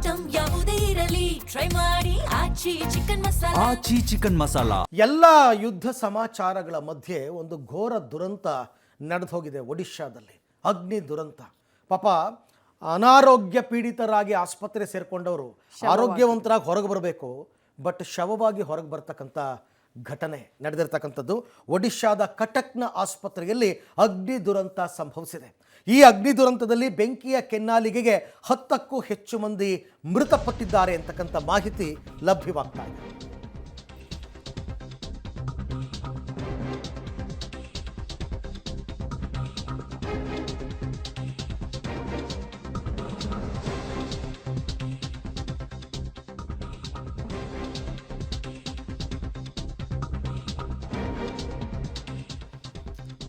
Item ಯಾವುದೇ ಇರಲಿ try ಮಾಡಿ ಆಚಿ ಚಿಕನ್ ಮಸಾಲಾ. ಎಲ್ಲ ಯುದ್ಧ ಸಮಾಚಾರಗಳ ಮಧ್ಯೆ ಒಂದು ಘೋರ ದುರಂತ ನಡೆದು ಹೋಗಿದೆ ಒಡಿಶಾದಲ್ಲಿ. ಅಗ್ನಿ ದುರಂತ. ಪಾಪ ಅನಾರೋಗ್ಯ ಪೀಡಿತರಾಗಿ ಆಸ್ಪತ್ರೆ ಸೇರ್ಕೊಂಡವರು ಆರೋಗ್ಯವಂತರಾಗಿ ಹೊರಗೆ ಬರಬೇಕು, ಬಟ್ ಶವವಾಗಿ ಹೊರಗೆ ಬರ್ತಕ್ಕಂಥ ಘಟನೆ ನಡೆದಿರ್ತಕ್ಕಂಥದ್ದು. ಒಡಿಶಾದ ಕಟಕ್ನ ಆಸ್ಪತ್ರೆಯಲ್ಲಿ ಅಗ್ನಿ ದುರಂತ ಸಂಭವಿಸಿದೆ. ಈ ಅಗ್ನಿ ದುರಂತದಲ್ಲಿ ಬೆಂಕಿಯ ಕೆನ್ನಾಲಿಗೆಗೆ 10ಕ್ಕೂ ಹೆಚ್ಚು ಮಂದಿ ಮೃತಪಟ್ಟಿದ್ದಾರೆ ಅಂತಕ್ಕಂಥ ಮಾಹಿತಿ ಲಭ್ಯವಾಗ್ತಾ ಇದೆ.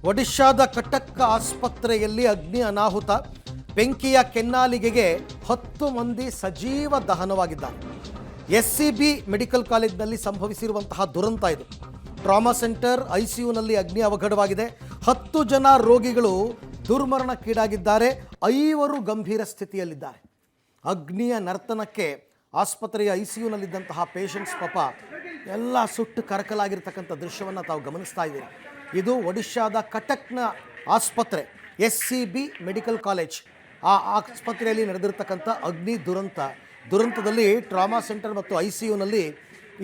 ಒಡಿಶಾದ ಕಟಕ್ ಆಸ್ಪತ್ರೆಯಲ್ಲಿ ಅಗ್ನಿ ಅನಾಹುತ. ಬೆಂಕಿಯ ಕೆನ್ನಾಲಿಗೆಗೆ 10 ಮಂದಿ ಸಜೀವ ದಹನವಾಗಿದ್ದಾರೆ. SCB ಮೆಡಿಕಲ್ ಕಾಲೇಜಿನಲ್ಲಿ ಸಂಭವಿಸಿರುವಂತಹ ದುರಂತ ಇದು. ಟ್ರಾಮಾ ಸೆಂಟರ್ ICUನಲ್ಲಿ ಅಗ್ನಿ ಅವಘಡವಾಗಿದೆ. 10 ಜನ ರೋಗಿಗಳು ದುರ್ಮರಣಕ್ಕೀಡಾಗಿದ್ದಾರೆ, 5 ಗಂಭೀರ ಸ್ಥಿತಿಯಲ್ಲಿದ್ದಾರೆ. ಅಗ್ನಿಯ ನರ್ತನಕ್ಕೆ ಆಸ್ಪತ್ರೆಯ ICUನಲ್ಲಿದ್ದಂತಹ ಪೇಷಂಟ್ಸ್ ಪಾಪ ಎಲ್ಲ ಸುಟ್ಟು ಕರಕಲಾಗಿರ್ತಕ್ಕಂಥ ದೃಶ್ಯವನ್ನು ತಾವು ಗಮನಿಸ್ತಾ ಇದ್ದೀರಿ. ಇದು ಒಡಿಶಾದ ಕಟಕ್ನ ಆಸ್ಪತ್ರೆ, SCB ಮೆಡಿಕಲ್ ಕಾಲೇಜ್. ಆ ಆಸ್ಪತ್ರೆಯಲ್ಲಿ ನಡೆದಿರ್ತಕ್ಕಂಥ ಅಗ್ನಿ ದುರಂತದಲ್ಲಿ ಟ್ರಾಮಾ ಸೆಂಟರ್ ಮತ್ತು ICUನಲ್ಲಿ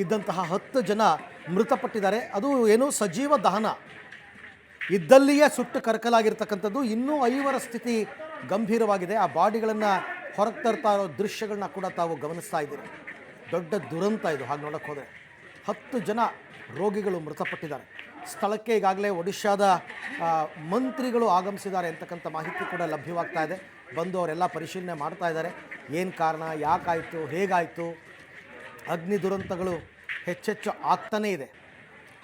ಇದ್ದಂತಹ 10 ಜನ ಮೃತಪಟ್ಟಿದ್ದಾರೆ. ಅದು ಏನು ಸಜೀವ ದಹನ ಇದ್ದಲ್ಲಿಯೇ ಸುಟ್ಟು ಕರಕಲಾಗಿರ್ತಕ್ಕಂಥದ್ದು. ಇನ್ನೂ 5 ಸ್ಥಿತಿ ಗಂಭೀರವಾಗಿದೆ. ಆ ಬಾಡಿಗಳನ್ನು ಹೊರಗೆ ತರ್ತಾ ಇರೋ ದೃಶ್ಯಗಳನ್ನ ಕೂಡ ತಾವು ಗಮನಿಸ್ತಾ ಇದ್ದೀರಿ. ದೊಡ್ಡ ದುರಂತ ಇದು. ಹಾಗೆ ನೋಡೋಕ್ಕೆ ಹೋದರೆ 10 ಜನ ರೋಗಿಗಳು ಮೃತಪಟ್ಟಿದ್ದಾರೆ. ಸ್ಥಳಕ್ಕೆ ಈಗಾಗಲೇ ಒಡಿಶಾದ ಮಂತ್ರಿಗಳು ಆಗಮಿಸಿದ್ದಾರೆ ಅಂತಕ್ಕಂಥ ಮಾಹಿತಿ ಕೂಡ ಲಭ್ಯವಾಗ್ತಾ ಇದೆ. ಬಂದು ಅವರೆಲ್ಲ ಪರಿಶೀಲನೆ ಮಾಡ್ತಾ ಇದ್ದಾರೆ. ಏನು ಕಾರಣ, ಯಾಕಾಯಿತು, ಹೇಗಾಯಿತು. ಅಗ್ನಿ ದುರಂತಗಳು ಹೆಚ್ಚೆಚ್ಚು ಆಗ್ತಾನೇ ಇದೆ.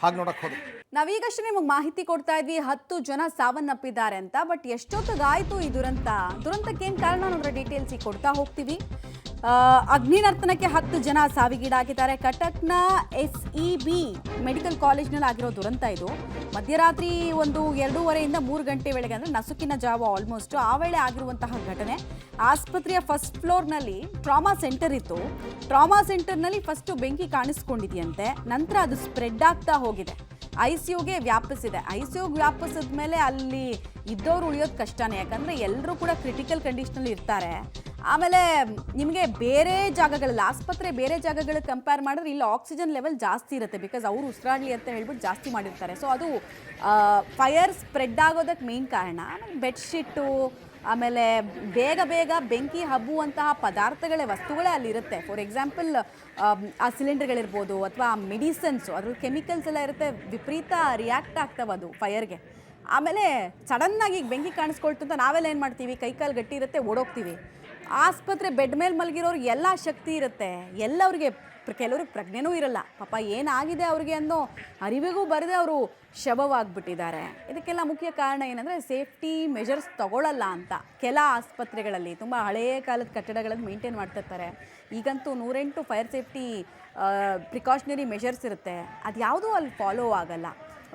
ಹಾಗೆ ನೋಡಕ್ಕೆ ಹೋದೆ ನಾವೀಗಷ್ಟೇ ನಿಮಗೆ ಮಾಹಿತಿ ಕೊಡ್ತಾ ಇದ್ವಿ 10 ಜನ ಸಾವನ್ನಪ್ಪಿದ್ದಾರೆ ಅಂತ. ಬಟ್ ಎಷ್ಟೊತ್ತಿಗಾಯಿತು ಈ ದುರಂತಕ್ಕೆ ಏನು ಕಾರಣ ಅನ್ನೋದ್ರ ಡೀಟೇಲ್ಸ್ ಈಗ ಕೊಡ್ತಾ ಹೋಗ್ತೀವಿ. ಅಗ್ನಿ ನರ್ತನಕ್ಕೆ 10 ಜನ ಸಾವಿಗೀಡಾಗಿದ್ದಾರೆ. ಕಟಕ್ನ SEB ಮೆಡಿಕಲ್ ಕಾಲೇಜ್ನಲ್ಲಿ ಆಗಿರೋ ದುರಂತ ಇದು. ಮಧ್ಯರಾತ್ರಿ ಒಂದು 2:30 3 ಗಂಟೆ ವೇಳೆಗೆ, ಅಂದರೆ ನಸುಕಿನ ಜಾವ ಆಲ್ಮೋಸ್ಟ್ ಆ ವೇಳೆ ಆಗಿರುವಂತಹ ಘಟನೆ. ಆಸ್ಪತ್ರೆಯ ಫಸ್ಟ್ ಫ್ಲೋರ್ನಲ್ಲಿ ಟ್ರಾಮಾ ಸೆಂಟರ್ ಇತ್ತು. ಟ್ರಾಮಾ ಸೆಂಟರ್ನಲ್ಲಿ ಫಸ್ಟು ಬೆಂಕಿ ಕಾಣಿಸ್ಕೊಂಡಿದೆಯಂತೆ. ನಂತರ ಅದು ಸ್ಪ್ರೆಡ್ ಆಗ್ತಾ ಹೋಗಿದೆ, ICUಗೆ ವ್ಯಾಪಿಸಿದೆ. ICUಗೆ ವ್ಯಾಪಿಸಿದ ಮೇಲೆ ಅಲ್ಲಿ ಇದ್ದವರು ಉಳಿಯೋದು ಕಷ್ಟನೇ, ಯಾಕಂದರೆ ಎಲ್ಲರೂ ಕೂಡ ಕ್ರಿಟಿಕಲ್ ಕಂಡೀಷನಲ್ಲಿ ಇರ್ತಾರೆ. ಆಮೇಲೆ ನಿಮಗೆ ಬೇರೆ ಜಾಗಗಳಲ್ಲಿ, ಆಸ್ಪತ್ರೆ ಬೇರೆ ಜಾಗಗಳಿಗೆ ಕಂಪೇರ್ ಮಾಡಿದ್ರೆ ಇಲ್ಲಿ ಆಕ್ಸಿಜನ್ ಲೆವೆಲ್ ಜಾಸ್ತಿ ಇರುತ್ತೆ. ಬಿಕಾಸ್ ಅವರು ಉಸಿರಾಡಲಿ ಅಂತ ಹೇಳ್ಬಿಟ್ಟು ಜಾಸ್ತಿ ಮಾಡಿರ್ತಾರೆ. ಸೊ ಅದು ಫೈರ್ ಸ್ಪ್ರೆಡ್ ಆಗೋದಕ್ಕೆ ಮೇನ್ ಕಾರಣ. ಬೆಡ್ಶೀಟು, ಆಮೇಲೆ ಬೇಗ ಬೆಂಕಿ ಹಬ್ಬುವಂತಹ ವಸ್ತುಗಳೇ ಅಲ್ಲಿರುತ್ತೆ. ಫಾರ್ ಎಕ್ಸಾಂಪಲ್ ಆ ಸಿಲಿಂಡರ್ಗಳಿರ್ಬೋದು ಅಥವಾ ಮೆಡಿಸನ್ಸು, ಅದ್ರಲ್ಲಿ ಕೆಮಿಕಲ್ಸ್ ಎಲ್ಲ ಇರುತ್ತೆ, ವಿಪರೀತ ರಿಯಾಕ್ಟ್ ಆಗ್ತವೆ ಅದು ಫೈರ್ಗೆ. ಆಮೇಲೆ ಸಡನ್ನಾಗಿ ಈಗ ಬೆಂಕಿ ಕಾಣಿಸ್ಕೊಳ್ತು ಅಂತ ನಾವೆಲ್ಲ ಏನು ಮಾಡ್ತೀವಿ, ಕೈಕಾಲು ಗಟ್ಟಿ ಇರುತ್ತೆ, ಓಡೋಗ್ತೀವಿ. ಆಸ್ಪತ್ರೆ ಬೆಡ್ ಮೇಲೆ ಮಲಗಿರೋರು ಎಲ್ಲ ಶಕ್ತಿ ಇರುತ್ತೆ, ಎಲ್ಲವ್ರಿಗೆ, ಕೆಲವ್ರಿಗೆ ಪ್ರಜ್ಞೆನೂ ಇರಲ್ಲ. ಪಾಪ ಏನಾಗಿದೆ ಅವ್ರಿಗೆ ಅನ್ನೋ ಅರಿವಿಗೂ ಬರದೆ ಅವರು ಶವವಾಗಿಬಿಟ್ಟಿದ್ದಾರೆ. ಇದಕ್ಕೆಲ್ಲ ಮುಖ್ಯ ಕಾರಣ ಏನಂದರೆ ಸೇಫ್ಟಿ ಮೆಷರ್ಸ್ ತಗೊಳ್ಳಲ್ಲ ಅಂತ. ಕೆಲ ಆಸ್ಪತ್ರೆಗಳಲ್ಲಿ ತುಂಬ ಹಳೆಯ ಕಾಲದ ಕಟ್ಟಡಗಳನ್ನು ಮೇಂಟೈನ್ ಮಾಡ್ತಿರ್ತಾರೆ. ಈಗಂತೂ 108 ಫೈರ್ ಸೇಫ್ಟಿ ಪ್ರಿಕಾಷನರಿ ಮೆಷರ್ಸ್ ಇರುತ್ತೆ, ಅದು ಯಾವುದೂ ಅಲ್ಲಿ ಫಾಲೋ ಆಗಲ್ಲ.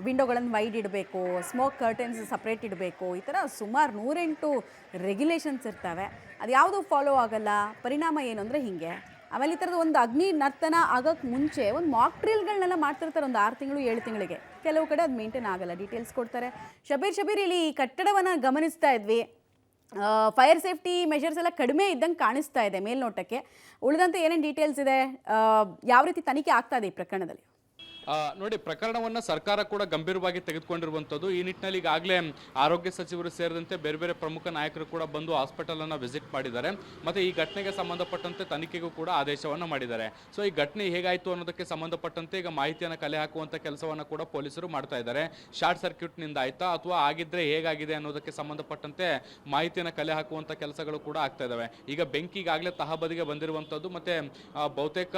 ವಿಂಡೋಗಳನ್ನು ವೈಡ್ ಇಡಬೇಕು, ಸ್ಮೋಕ್ ಕರ್ಟನ್ಸ್ ಸಪ್ರೇಟ್ ಇಡಬೇಕು, ಈ ಥರ ಸುಮಾರು 108 ರೆಗ್ಯುಲೇಷನ್ಸ್ ಇರ್ತವೆ. ಅದು ಯಾವುದೂ ಫಾಲೋ ಆಗಲ್ಲ. ಪರಿಣಾಮ ಏನು ಅಂದರೆ ಹೀಗೆ. ಆಮೇಲೆ ಈ ಥರದ ಒಂದು ಅಗ್ನಿ ನರ್ತನ ಆಗೋಕ್ಕೆ ಮುಂಚೆ ಒಂದು ಮಾಕ್ ಡ್ರಿಲ್ಗಳನ್ನೆಲ್ಲ ಮಾಡ್ತಿರ್ತಾರೆ ಒಂದು 6 ತಿಂಗಳು 7 ತಿಂಗಳಿಗೆ. ಕೆಲವು ಕಡೆ ಅದು ಮೇಂಟೈನ್ ಆಗಲ್ಲ. ಡೀಟೇಲ್ಸ್ ಕೊಡ್ತಾರೆ ಶಬೀರ್. ಇಲ್ಲಿ ಈ ಕಟ್ಟಡವನ್ನು ಗಮನಿಸ್ತಾ ಇದ್ವಿ. ಫೈರ್ ಸೇಫ್ಟಿ ಮೆಷರ್ಸ್ ಎಲ್ಲ ಕಡಿಮೆ ಇದ್ದಂಗೆ ಕಾಣಿಸ್ತಾ ಇದೆ ಮೇಲ್ನೋಟಕ್ಕೆ. ಉಳಿದಂತೆ ಏನೇನು ಡೀಟೇಲ್ಸ್ ಇದೆ, ಯಾವ ರೀತಿ ತನಿಖೆ ಆಗ್ತಾ ಇದೆ ಈ ಪ್ರಕರಣದಲ್ಲಿ? ನೋಡಿ, ಪ್ರಕರಣವನ್ನು ಸರ್ಕಾರ ಕೂಡ ಗಂಭೀರವಾಗಿ ತೆಗೆದುಕೊಂಡಿರುವಂಥದ್ದು. ಈ ನಿಟ್ಟಿನಲ್ಲಿ ಈಗಾಗಲೇ ಆರೋಗ್ಯ ಸಚಿವರು ಸೇರಿದಂತೆ ಬೇರೆ ಬೇರೆ ಪ್ರಮುಖ ನಾಯಕರು ಕೂಡ ಬಂದು ಹಾಸ್ಪಿಟಲನ್ನು ವಿಸಿಟ್ ಮಾಡಿದ್ದಾರೆ. ಮತ್ತು ಈ ಘಟನೆಗೆ ಸಂಬಂಧಪಟ್ಟಂತೆ ತನಿಖೆಗೂ ಕೂಡ ಆದೇಶವನ್ನು ಮಾಡಿದ್ದಾರೆ. ಸೊ ಈ ಘಟನೆ ಹೇಗಾಯಿತು ಅನ್ನೋದಕ್ಕೆ ಸಂಬಂಧಪಟ್ಟಂತೆ ಈಗ ಮಾಹಿತಿಯನ್ನು ಕಲೆ ಹಾಕುವಂಥ ಕೆಲಸವನ್ನು ಕೂಡ ಪೊಲೀಸರು ಮಾಡ್ತಾ ಇದ್ದಾರೆ. ಶಾರ್ಟ್ ಸರ್ಕ್ಯೂಟ್ನಿಂದ ಆಯಿತಾ ಅಥವಾ ಆಗಿದ್ರೆ ಹೇಗಾಗಿದೆ ಅನ್ನೋದಕ್ಕೆ ಸಂಬಂಧಪಟ್ಟಂತೆ ಮಾಹಿತಿಯನ್ನು ಕಲೆ ಹಾಕುವಂಥ ಕೆಲಸಗಳು ಕೂಡ ಆಗ್ತಾ ಇದ್ದಾವೆ. ಈಗ ಬೆಂಕಿ ಈಗಾಗಲೇ ತಹಬದಿಗೆ ಬಂದಿರುವಂಥದ್ದು ಮತ್ತು ಬಹುತೇಕ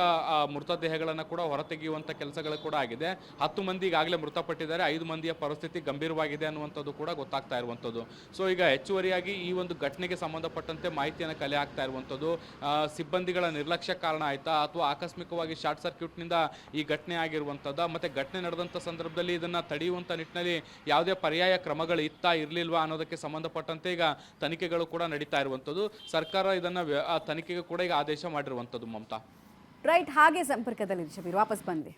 ಮೃತದೇಹಗಳನ್ನು ಕೂಡ ಹೊರತೆಗೆಯುವಂಥ ಕೆಲಸಗಳು ಕೂಡ ಕೂಡ ಆಗಿದೆ. 10 ಮಂದಿ ಈಗಾಗಲೇ ಮೃತಪಟ್ಟಿದ್ದಾರೆ, 5 ಮಂದಿಯ ಪರಿಸ್ಥಿತಿ ಗಂಭೀರವಾಗಿದೆ ಅನ್ನುವಂಥದ್ದು ಕೂಡ ಗೊತ್ತಾಗ್ತಾ ಇರುವಂಥದ್ದು. ಸೊ ಈಗ ಹೆಚ್ಚುವರಿಯಾಗಿ ಈ ಒಂದು ಘಟನೆಗೆ ಸಂಬಂಧಪಟ್ಟಂತೆ ಮಾಹಿತಿಯನ್ನು ಕಲೆ ಹಾಕ್ತಾ ಇರುವಂಥದ್ದು. ಸಿಬ್ಬಂದಿಗಳ ನಿರ್ಲಕ್ಷ್ಯ ಕಾರಣ ಆಯ್ತಾ ಅಥವಾ ಆಕಸ್ಮಿಕವಾಗಿ ಶಾರ್ಟ್ ಸರ್ಕ್ಯೂಟ್ನಿಂದ ಈ ಘಟನೆ ಆಗಿರುವಂಥದ್ದು, ಮತ್ತೆ ಘಟನೆ ನಡೆದಂಥ ಸಂದರ್ಭದಲ್ಲಿ ಇದನ್ನು ತಡೆಯುವಂಥ ನಿಟ್ಟಿನಲ್ಲಿ ಯಾವುದೇ ಪರ್ಯಾಯ ಕ್ರಮಗಳು ಇರಲಿಲ್ವಾ ಅನ್ನೋದಕ್ಕೆ ಸಂಬಂಧಪಟ್ಟಂತೆ ಈಗ ತನಿಖೆಗಳು ಕೂಡ ನಡೀತಾ ಇರುವಂಥದ್ದು. ಸರ್ಕಾರ ಇದನ್ನು ತನಿಖೆಗೆ ಕೂಡ ಈಗ ಆದೇಶ ಮಾಡಿರುವಂಥದ್ದು. ಮಮತಾ ರೈಟ್, ಹಾಗೆ ಸಂಪರ್ಕದಲ್ಲಿ ಶಬೀರ್ ವಾಪಸ್ ಬಂದ್ವಿ.